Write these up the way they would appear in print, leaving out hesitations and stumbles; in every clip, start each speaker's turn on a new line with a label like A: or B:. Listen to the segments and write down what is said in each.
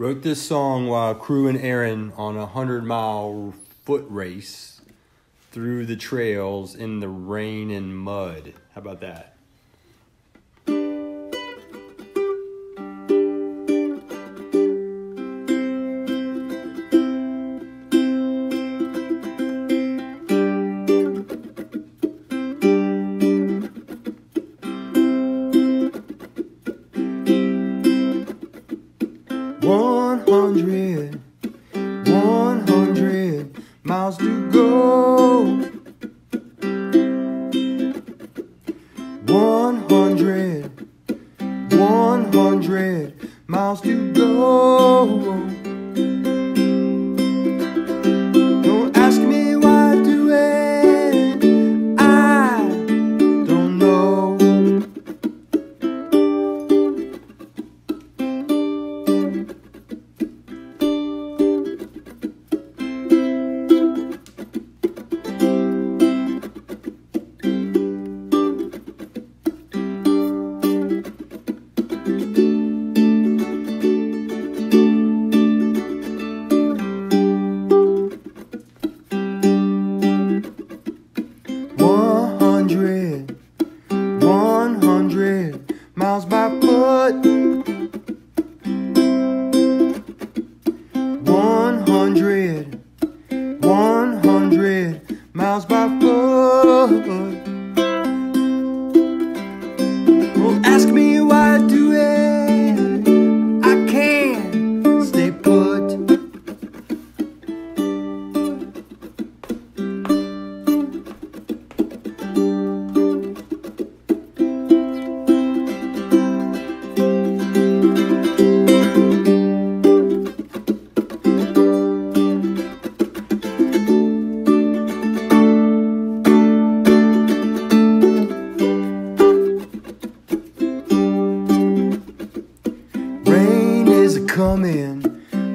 A: Wrote this song while crewing Aaron on a 100-mile foot race through the trails in the rain and mud. How about that? Miles to go. 100 miles to go. Don't ask me why I do it, I don't know. Miles by foot. 100 miles by foot. Don't ask me why I do it, I can't stay put.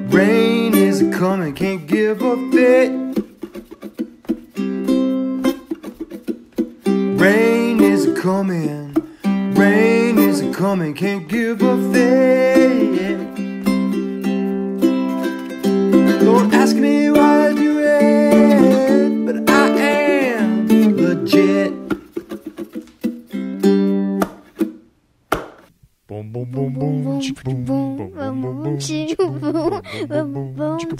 A: Rain is coming, can't give a fit. Rain is coming, can't give a fit. Don't ask me why I do it, but I am legit.
B: Boom, boom, boom, boom, chick, boom, boom, boom, boom, boom, chick, boom, boom, boom, chick, boom, boom, chick,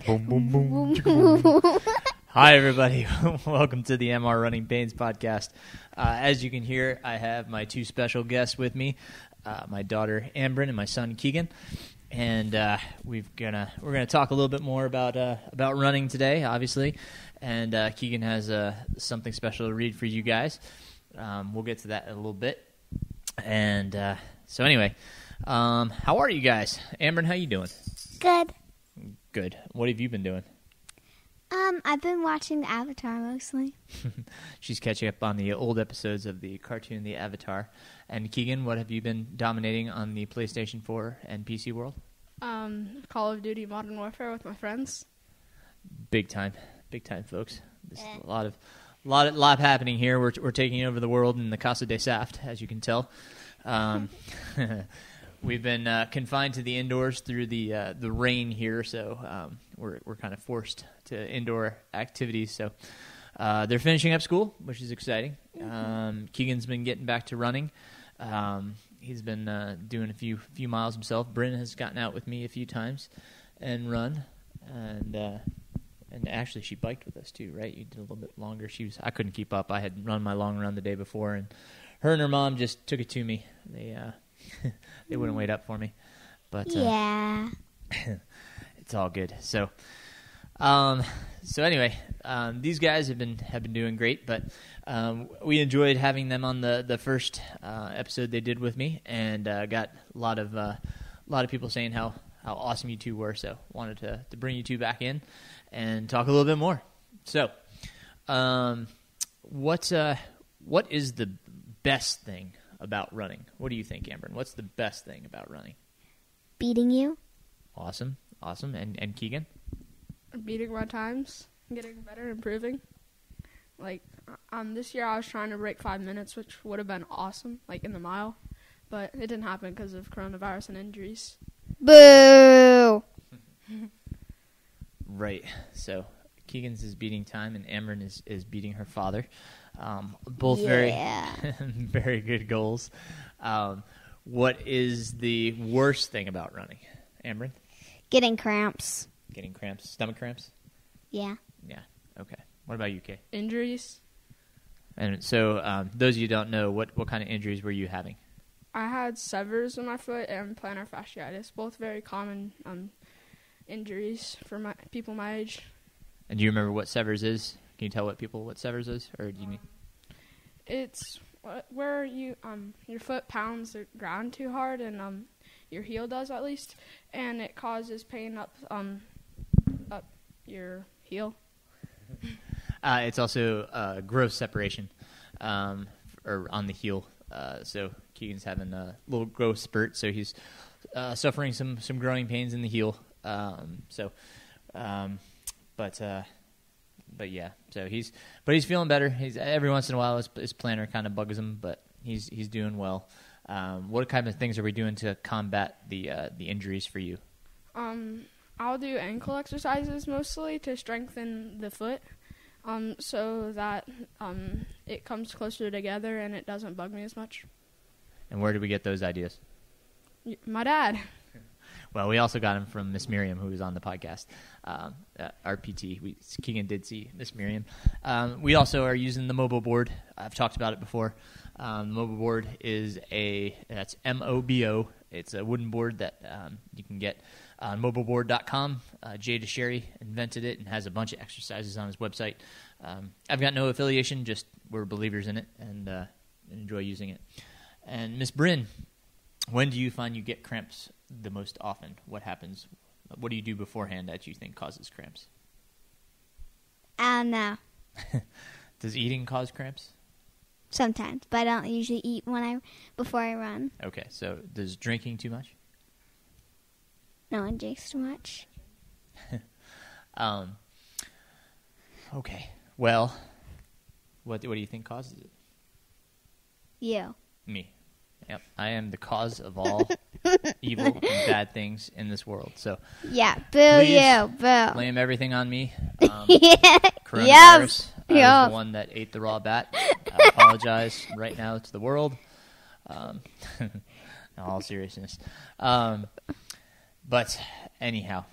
B: boom, boom, boom, chick, boom, boom. Hi, everybody. Welcome to the MR Runningpains podcast. As you can hear, I have my two special guests with me, my daughter Amber and my son Keegan, and we're gonna talk a little bit more about running today, obviously, and Keegan has something special to read for you guys. We'll get to that in a little bit. And so anyway, how are you guys? Amber, how you doing?
C: Good.
B: Good. What have you been doing?
C: I've been watching the Avatar mostly.
B: She's catching up on the old episodes of the cartoon The Avatar. And Keegan, what have you been dominating on the PlayStation 4 and PC world?
D: Call of Duty Modern Warfare with my friends.
B: Big time, folks. There's a lot happening here. We're taking over the world in the Casa de Saft, as you can tell. We've been confined to the indoors through the rain here, so we're kind of forced to indoor activities. So they're finishing up school, which is exciting. Keegan's been getting back to running. He's been doing a few miles himself. Bryn has gotten out with me a few times and run, and actually, she biked with us too, right? You did a little bit longer. I couldn't keep up. I had run my long run the day before, and her and her mom just took it to me. They wouldn't wait up for me, but
C: yeah,
B: it's all good. So anyway, these guys have been doing great, but we enjoyed having them on the first episode they did with me, and got a lot of people saying how awesome you two were. So wanted to bring you two back in and talk a little bit more. So, what is the best thing about running? What do you think, Amber? What's the best thing about running?
C: Beating you.
B: Awesome. And Keegan?
D: Beating my times, getting better, improving. Like, this year I was trying to break 5 minutes, which would have been awesome, like in the mile, but it didn't happen because of coronavirus and injuries.
C: Boo!
B: Right. So Keegan's is beating time, and Amron is beating her father. Both very very good goals. What is the worst thing about running, Amron?
C: Getting cramps.
B: Getting cramps, stomach cramps.
C: Yeah.
B: Yeah. Okay. What about you, Kay?
D: Injuries.
B: And so, those of you who don't know, what kind of injuries were you having?
D: I had severs in my foot and plantar fasciitis, both very common injuries for people my age.
B: And do you remember what severs is? Can you tell what severs is, or do you need?
D: It's where you your foot pounds the ground too hard, and your heel does at least, and it causes pain up your heel.
B: It's also gross separation, or on the heel. So Keegan's having a little growth spurt, so he's suffering some growing pains in the heel. But yeah, so he's feeling better. He's every once in a while his plantar kind of bugs him, but he's doing well. What kind of things are we doing to combat the injuries for you?
D: I'll do ankle exercises mostly to strengthen the foot, so that it comes closer together and it doesn't bug me as much.
B: And where did we get those ideas?
D: My dad.
B: Well, we also got them from Miss Miriam, who was on the podcast, our PT. Keegan did see Miss Miriam. We also are using the mobile board. I've talked about it before. The mobile board is that's MOBO. It's a wooden board that you can get on mobileboard.com. Jay DeSherry invented it and has a bunch of exercises on his website. I've got no affiliation, just we're believers in it and enjoy using it. And Miss Bryn, when do you find you get cramps the most often? What happens? What do you do beforehand that you think causes cramps?
C: I don't know.
B: Does eating cause cramps?
C: Sometimes, but I don't usually eat before I run.
B: Okay, so does drinking too much?
C: No one drinks too much.
B: Okay. Well, what do you think causes it?
C: You.
B: Me. Yep. I am the cause of all evil and bad things in this world. So
C: yeah, boo
B: please
C: you, boo.
B: blame everything on me.
C: Yeah.
B: Coronavirus.
C: Yes.
B: I was the one that ate the raw bat. I apologize right now to the world. In all seriousness. But anyhow,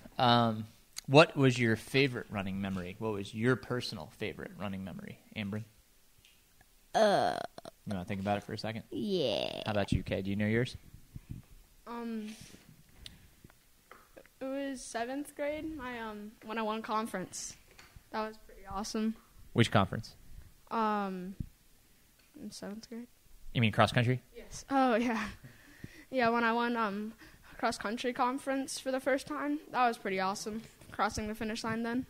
B: what was your favorite running memory? What was your personal favorite running memory, Amber? You want to think about it for a second?
C: Yeah.
B: How about you, Kay? Do you know yours?
D: It was 7th grade. When I won conference, that was pretty awesome.
B: Which conference?
D: In 7th grade.
B: You mean cross country?
D: Yes. Oh yeah, yeah. When I won cross country conference for the first time, that was pretty awesome. Crossing the finish line then.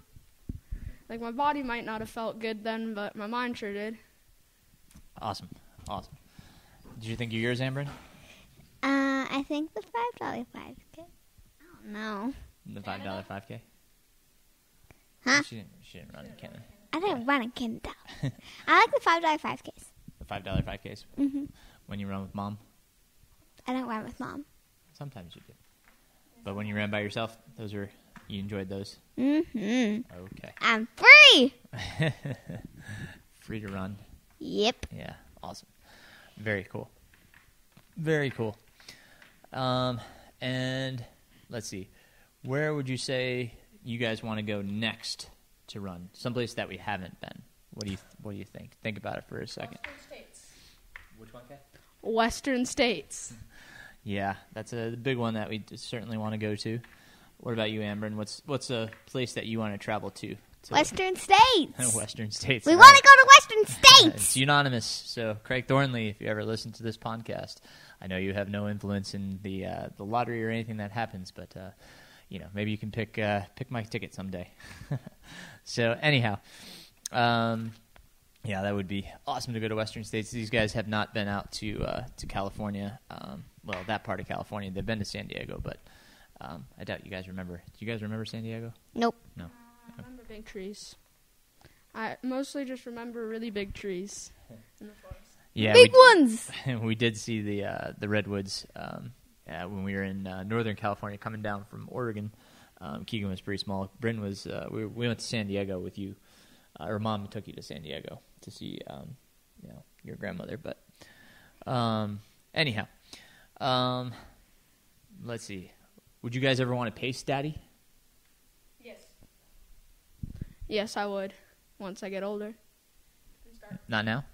D: Like my body might not have felt good then, but my mind sure did.
B: Awesome. Did you think of yours, Amber?
C: I think the $5 5K. I don't know.
B: The $5 5K?
C: Huh?
B: She didn't run in Canada.
C: I didn't run in Canada. I like the $5 5Ks.
B: The $5 5Ks?
C: Mm-hmm.
B: When you run with Mom?
C: I don't run with Mom.
B: Sometimes you did. But when you ran by yourself, you enjoyed those?
C: Mm-hmm.
B: Okay.
C: I'm free!
B: Free to run.
C: Yep.
B: Yeah, awesome. Very cool. Very cool. And let's see. Where would you say you guys want to go next to run? Someplace that we haven't been. What do you think? Think about it for a second.
D: Western States.
B: Which one, Kat?
D: Western States.
B: Yeah, that's a big one that we certainly want to go to. What about you, Amber? And what's a place that you want to travel to?
C: Western States.
B: Western States.
C: We want to go to Western States.
B: It's unanimous. So, Craig Thornley, if you ever listen to this podcast, I know you have no influence in the lottery or anything that happens, but maybe you can pick my ticket someday. So, anyhow, yeah, that would be awesome to go to Western States. These guys have not been out to California. Well, that part of California. They've been to San Diego, but I doubt you guys remember. Do you guys remember San Diego?
C: Nope.
B: No.
D: I remember big trees. I mostly just remember really big trees in the forest.
B: Yeah,
C: big ones.
B: We did see the redwoods when we were in Northern California, coming down from Oregon. Keegan was pretty small. Bryn was. We went to San Diego with you. Or Mom took you to San Diego to see, your grandmother. But anyhow, let's see. Would you guys ever want to pace Daddy?
D: Yes, I would. Once I get older.
B: Not now?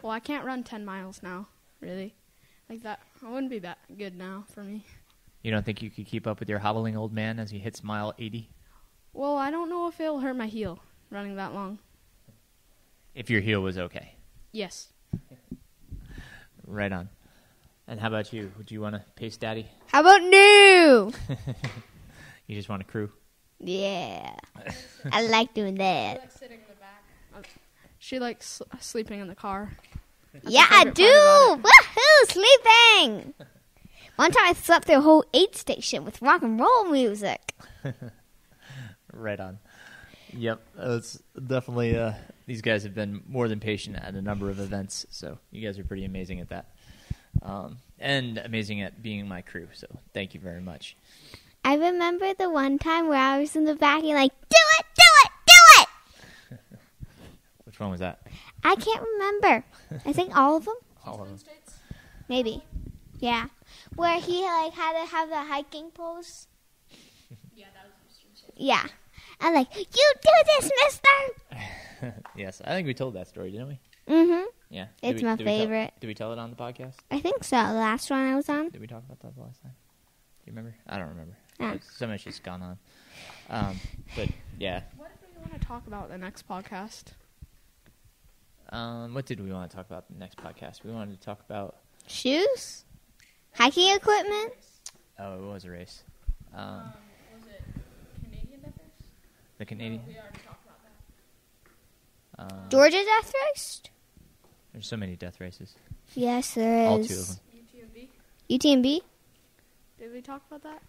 D: Well, I can't run 10 miles now, really. Like that. It wouldn't be that good now for me.
B: You don't think you could keep up with your hobbling old man as he hits mile 80?
D: Well, I don't know if it'll hurt my heel running that long.
B: If your heel was okay.
D: Yes.
B: Right on. And how about you? Would you want to pace Daddy?
C: How about no?
B: You just want to crew?
C: Yeah. I like doing that.
D: She likes sitting in the back. She likes sleeping in the car. That's
C: Yeah,
D: her
C: I
D: favorite
C: do.
D: part about it.
C: Woohoo, sleeping. One time I slept through a whole aid station with rock and roll music.
B: Right on. Yep, it's definitely. These guys have been more than patient at a number of events, so you guys are pretty amazing at that, and amazing at being my crew. So thank you very much.
C: I remember the one time where I was in the back and like, do it, do it, do it.
B: Which one was that?
C: I can't remember. I think all of them.
B: All of them.
C: Maybe. Yeah. Where he like had to have the hiking pose.
D: Yeah, that was
C: Yeah. I'm like, you do this, mister.
B: Yes, I think we told that story, didn't we?
C: Mm-hmm.
B: Yeah.
C: It's my favorite.
B: Did we tell it on the podcast?
C: I think so. The last one I was on.
B: Did we talk about that the last time? Do you remember? I don't remember.
C: Yeah.
B: So much has gone on. But yeah.
D: What do we want to talk about in the next podcast?
B: What did we want to talk about in the next podcast? We wanted to talk about.
C: Shoes? Hiking equipment?
B: Oh, it was a race.
D: Was it Canadian Death Race?
B: The Canadian.
D: We already talked about that.
C: Georgia Death Race?
B: There's so many death races.
C: Yes, there is.
B: All two of them.
D: UTMB?
C: UTMB?
D: Did we talk about that?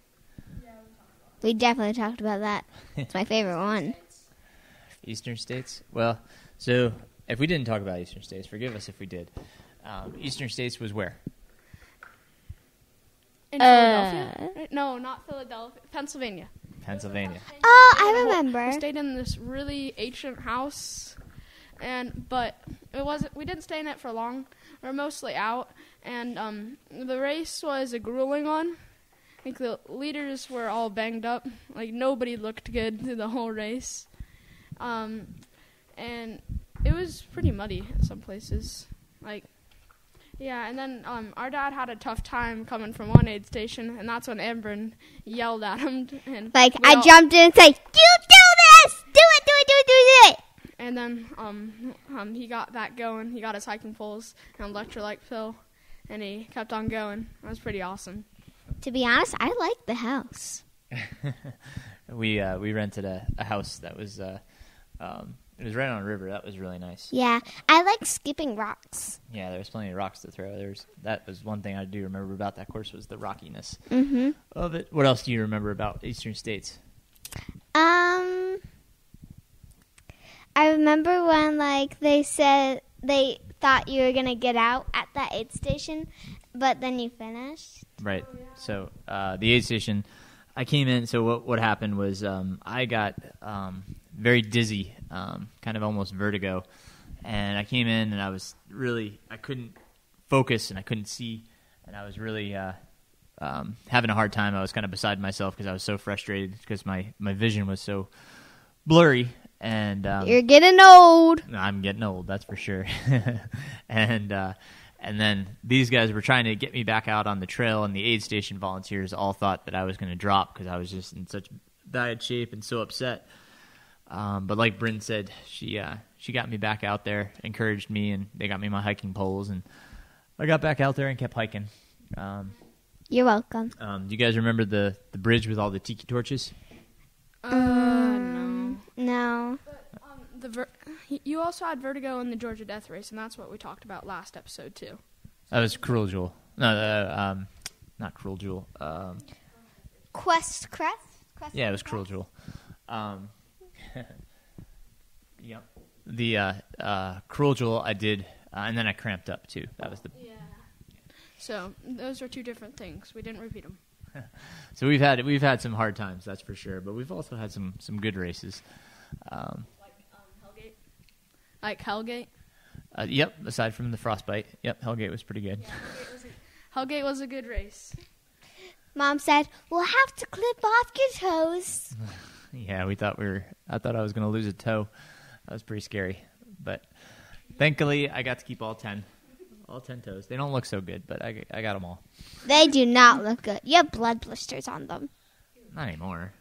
C: We definitely talked about that. It's my favorite one.
B: Eastern states. Well, so if we didn't talk about Eastern states, forgive us if we did. Eastern states was where?
D: In Philadelphia? Right? No, not Philadelphia. Pennsylvania.
B: Pennsylvania.
C: Oh, I remember.
D: We stayed in this really ancient house, but it wasn't. We didn't stay in it for long. We were mostly out, and the race was a grueling one. Like the leaders were all banged up. Like nobody looked good through the whole race, and it was pretty muddy in some places. Yeah, and then our dad had a tough time coming from one aid station, and that's when Amber yelled at him. And
C: I jumped in and said, you do this! Do it, do it, do it, do it, do it!
D: And then he got that going. He got his hiking poles and electrolyte pill, and he kept on going. It was pretty awesome.
C: To be honest, I like the house.
B: We rented a house that was it was right on a river. That was really nice.
C: Yeah, I like skipping rocks.
B: Yeah, there was plenty of rocks to throw. That was one thing I do remember about that course was the rockiness of it. What else do you remember about Eastern states?
C: I remember when they said they thought you were gonna get out at that aid station, but then you finished.
B: Right. So the aid station, I came in. So what happened was I got very dizzy, kind of almost vertigo, and I came in and I couldn't focus and I couldn't see, and I was really having a hard time. I was kind of beside myself because I was so frustrated because my vision was so blurry. And
C: you're getting old.
B: I'm getting old, that's for sure. And then these guys were trying to get me back out on the trail, and the aid station volunteers all thought that I was going to drop because I was just in such bad shape and so upset. But like Bryn said, she got me back out there, encouraged me, and they got me my hiking poles, and I got back out there and kept hiking.
C: You're welcome.
B: Do you guys remember the bridge with all the tiki torches?
C: No.
D: But, you also had vertigo in the Georgia Death Race, and that's what we talked about last episode too.
B: That was Cruel Jewel. No, not Cruel Jewel.
C: Quest.
B: Yeah, it was Cruel Jewel. Yep. The Cruel Jewel I did, and then I cramped up too. That was the.
D: Yeah. So those are two different things. We didn't repeat them.
B: So we've had some hard times, that's for sure. But we've also had some good races.
D: Hellgate. Like Hellgate.
B: Yep. Aside from the frostbite, yep, Hellgate was pretty good.
D: Yeah, Hellgate was a good race.
C: Mom said, "We'll have to clip off your toes."
B: Yeah, I thought I was going to lose a toe. That was pretty scary. But thankfully, I got to keep all 10 toes. They don't look so good, but I got them all.
C: They do not look good. You have blood blisters on them.
B: Not anymore.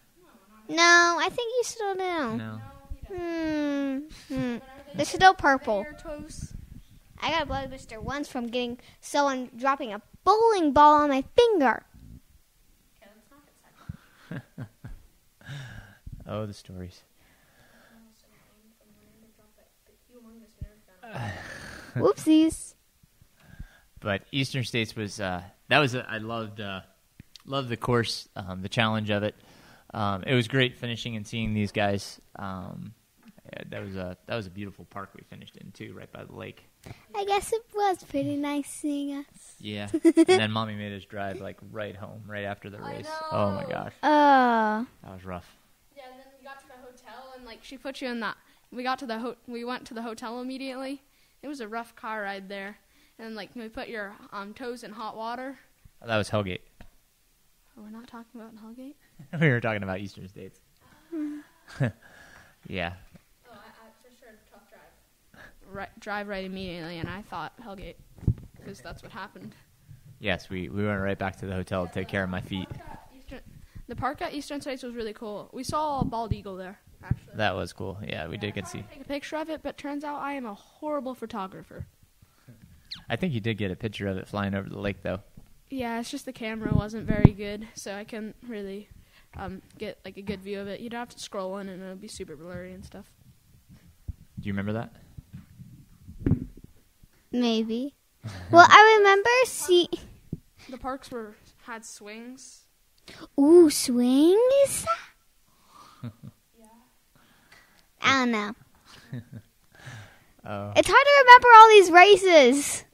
C: No, I think you still do.
B: No.
C: They're still purple.
D: Your toes.
C: I got a blood blister once from getting someone dropping a bowling ball on my finger.
B: Oh, the stories.
C: Whoopsies.
B: But Eastern States was I loved the course, the challenge of it. It was great finishing and seeing these guys. That was a beautiful park we finished in too, right by the lake.
C: I guess it was pretty nice seeing us.
B: Yeah, and then Mommy made us drive like right home, right after the race. Oh my gosh, that was rough.
D: Yeah, and then we got to the hotel, and like she put you in that. We went to the hotel immediately. It was a rough car ride there, and like we put your toes in hot water.
B: Oh, that was Hellgate.
D: Oh, we're not talking about Hellgate.
B: We were talking about Eastern States. Yeah.
D: Oh, I for sure tough drive. Drive right immediately, and I thought Hellgate because that's what happened.
B: Yes, we went right back to the hotel to take care of my feet.
D: The park at Eastern States was really cool. We saw a bald eagle there, actually.
B: That was cool. Yeah, we did get to see.
D: Take a picture of it, but turns out I am a horrible photographer.
B: I think you did get a picture of it flying over the lake, though.
D: Yeah, it's just the camera wasn't very good, so I couldn't really get like a good view of it. You'd have to scroll in, and it would be super blurry and stuff.
B: Do you remember that?
C: Maybe. Well, I remember
D: The parks had swings.
C: Ooh, swings?
D: Yeah.
C: I don't know.
B: Oh.
C: It's hard to remember all these races.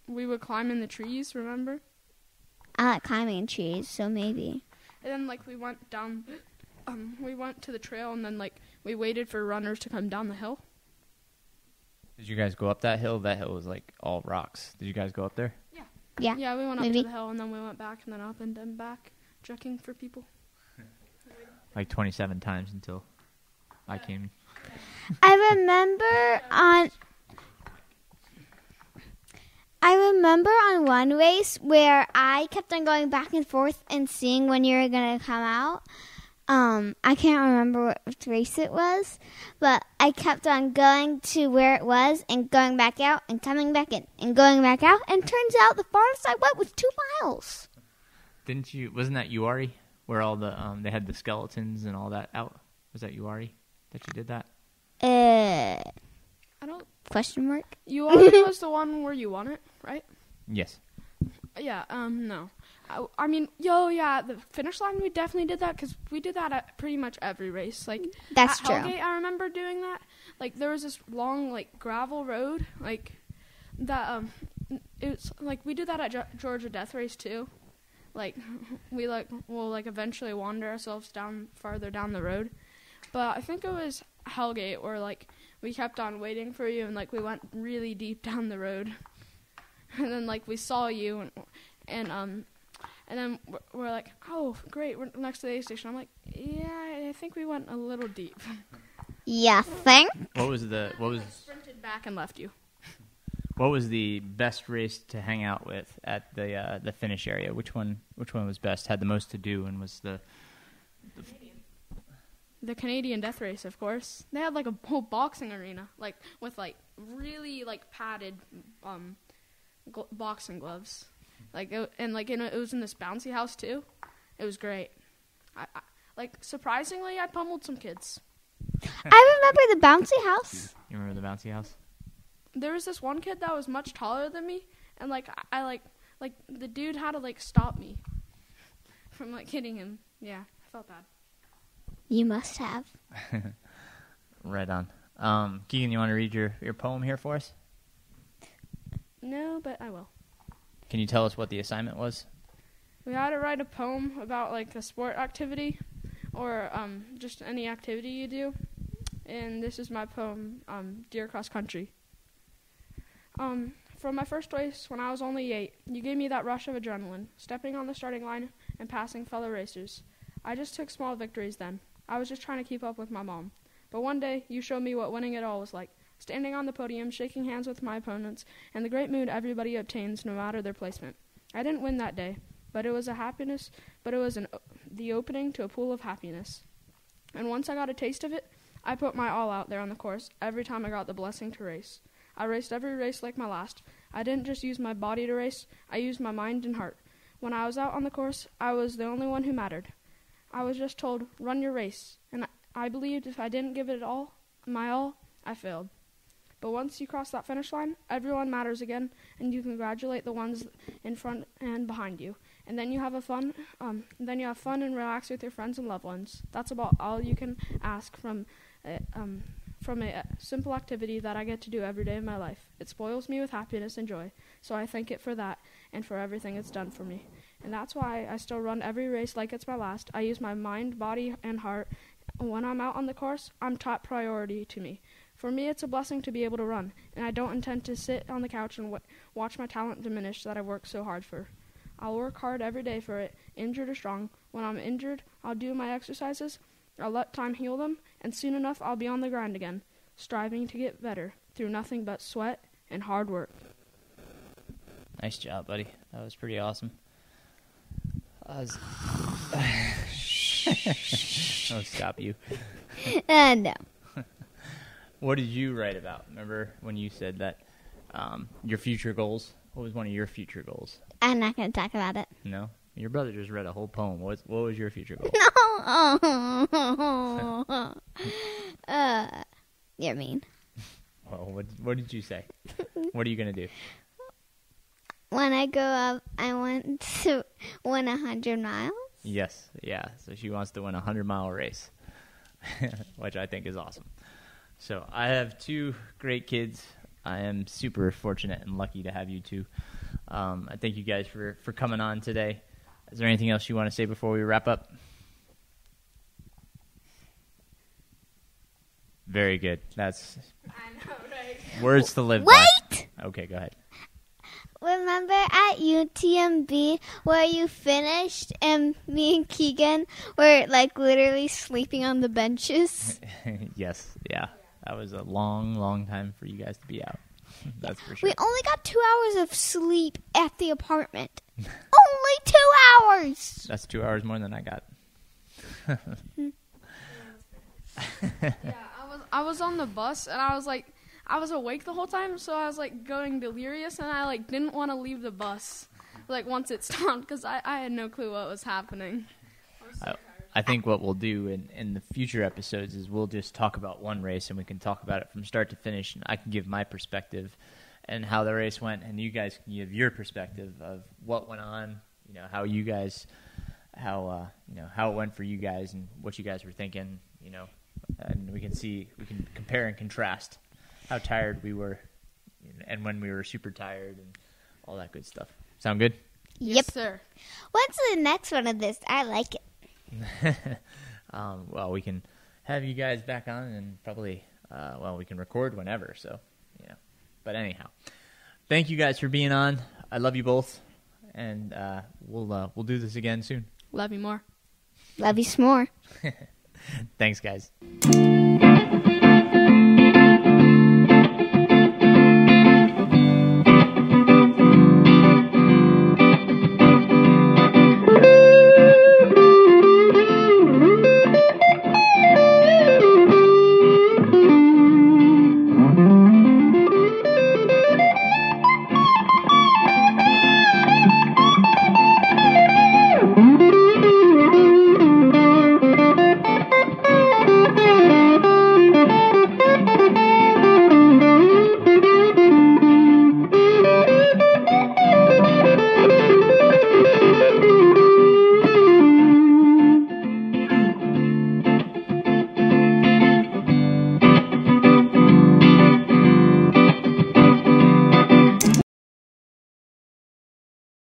D: We would climb in the trees, remember?
C: I like climbing trees, so maybe.
D: And then like we went down, we went to the trail, and then like we waited for runners to come down the hill.
B: Did you guys go up that hill? That hill was like all rocks. Did you guys go up there?
C: Yeah.
D: Yeah, we went up
C: maybe.
D: to the hill, and then we went back, and then up and then back, checking for people.
B: Like 27 times until I came.
C: I remember on one race where I kept on going back and forth and seeing when you were going to come out. I can't remember what race it was, but I kept on going to where it was and going back out and coming back in and going back out. And turns out the farthest I went was 2 miles.
B: Didn't you? Wasn't that Uari where all the they had the skeletons and all that out? Was that Uari that you did that?
D: I don't.
C: Question mark?
D: You already was the one where you won it, right?
B: Yes.
D: Yeah. No. I mean, the finish line, we definitely did that because we did that at pretty much every race. Like
C: That's
D: at
C: true.
D: Hellgate, I remember doing that. Like there was this long like gravel road, like that. It's like we did that at Georgia Death Race too. Like we'll eventually wander ourselves farther down the road. But I think it was Hellgate where like we kept on waiting for you, and like we went really deep down the road, and then like we saw you and then we're like, oh, great, we're next to the aid station. I'm like, yeah, I think we went a little deep.
C: Yeah, think?
B: What was the
D: I sprinted back and left you.
B: What was the best race to hang out with at the finish area? Which one was best? Had the most to do and was
D: the Canadian Death Race, of course. They had like a whole boxing arena, like with like really like padded boxing gloves. It was in this bouncy house too. It was great. I surprisingly, I pummeled some kids.
C: I remember the bouncy house.
B: You remember the bouncy house?
D: There was this one kid that was much taller than me, and I the dude had to like stop me from like hitting him. Yeah, I felt bad.
C: You must have.
B: Right on. Keegan, you want to read your poem here for us?
D: No, but I will.
B: Can you tell us what the assignment was?
D: It we had to write a poem about like a sport activity or just any activity you do. And this is my poem, Dear Cross Country. From my first race when I was only 8, you gave me that rush of adrenaline, stepping on the starting line and passing fellow racers. I just took small victories then. I was just trying to keep up with my mom. But one day, you showed me what winning it all was like, standing on the podium, shaking hands with my opponents, and the great mood everybody obtains no matter their placement. I didn't win that day, but it was the opening to a pool of happiness. And once I got a taste of it, I put my all out there on the course every time I got the blessing to race. I raced every race like my last. I didn't just use my body to race, I used my mind and heart. When I was out on the course, I was the only one who mattered. I was just told, run your race, and I believed if I didn't give it my all, I failed. But once you cross that finish line, everyone matters again, and you congratulate the ones in front and behind you. And then you have fun and relax with your friends and loved ones. That's about all you can ask from a simple activity that I get to do every day of my life. It spoils me with happiness and joy, so I thank it for that and for everything it's done for me. And that's why I still run every race like it's my last. I use my mind, body, and heart. When I'm out on the course, I'm top priority to me. For me, it's a blessing to be able to run, and I don't intend to sit on the couch and watch my talent diminish that I've worked so hard for. I'll work hard every day for it, injured or strong. When I'm injured, I'll do my exercises. I'll let time heal them, and soon enough I'll be on the grind again, striving to get better through nothing but sweat and hard work.
B: Nice job, buddy. That was pretty awesome. I'll stop you.
C: No.
B: What did you write about? Remember when you said that your future goals? What was one of your future goals?
C: I'm not going to talk about it.
B: No? Your brother just read a whole poem. What was your future goal?
C: No. You're mean.
B: Well, what did you say? What are you going to do?
C: When I grow up, I want to win 100 miles.
B: Yes, yeah. So she wants to win a 100-mile race, which I think is awesome. So I have 2 great kids. I am super fortunate and lucky to have you 2. I thank you guys for coming on today. Is there anything else you want to say before we wrap up? Very good. That's
D: I know, right?
B: words to live by.
C: Wait!
B: Okay, go ahead.
C: Remember at UTMB where you finished and me and Keegan were like literally sleeping on the benches?
B: Yes, yeah. That was a long, long time for you guys to be out. That's for sure.
C: We only got 2 hours of sleep at the apartment. Only 2 hours!
B: That's 2 hours more than I got.
D: Yeah, I was on the bus and I was awake the whole time, so I was like going delirious and I like didn't want to leave the bus like once it stopped because I had no clue what was happening.
B: I think what we'll do in the future episodes is we'll just talk about one race and we can talk about it from start to finish, and I can give my perspective and how the race went, and you guys can give your perspective of what went on, how you guys, how it went for you guys and what you guys were thinking, and we can compare and contrast how tired we were and when we were super tired and all that good stuff. Sound good?
D: Yes, sir.
C: What's the next one of this? I like it.
B: Well, we can have you guys back on and probably, we can record whenever. So, but anyhow, thank you guys for being on. I love you both, and we'll do this again soon.
D: Love you more.
C: Love you some more.
B: Thanks, guys.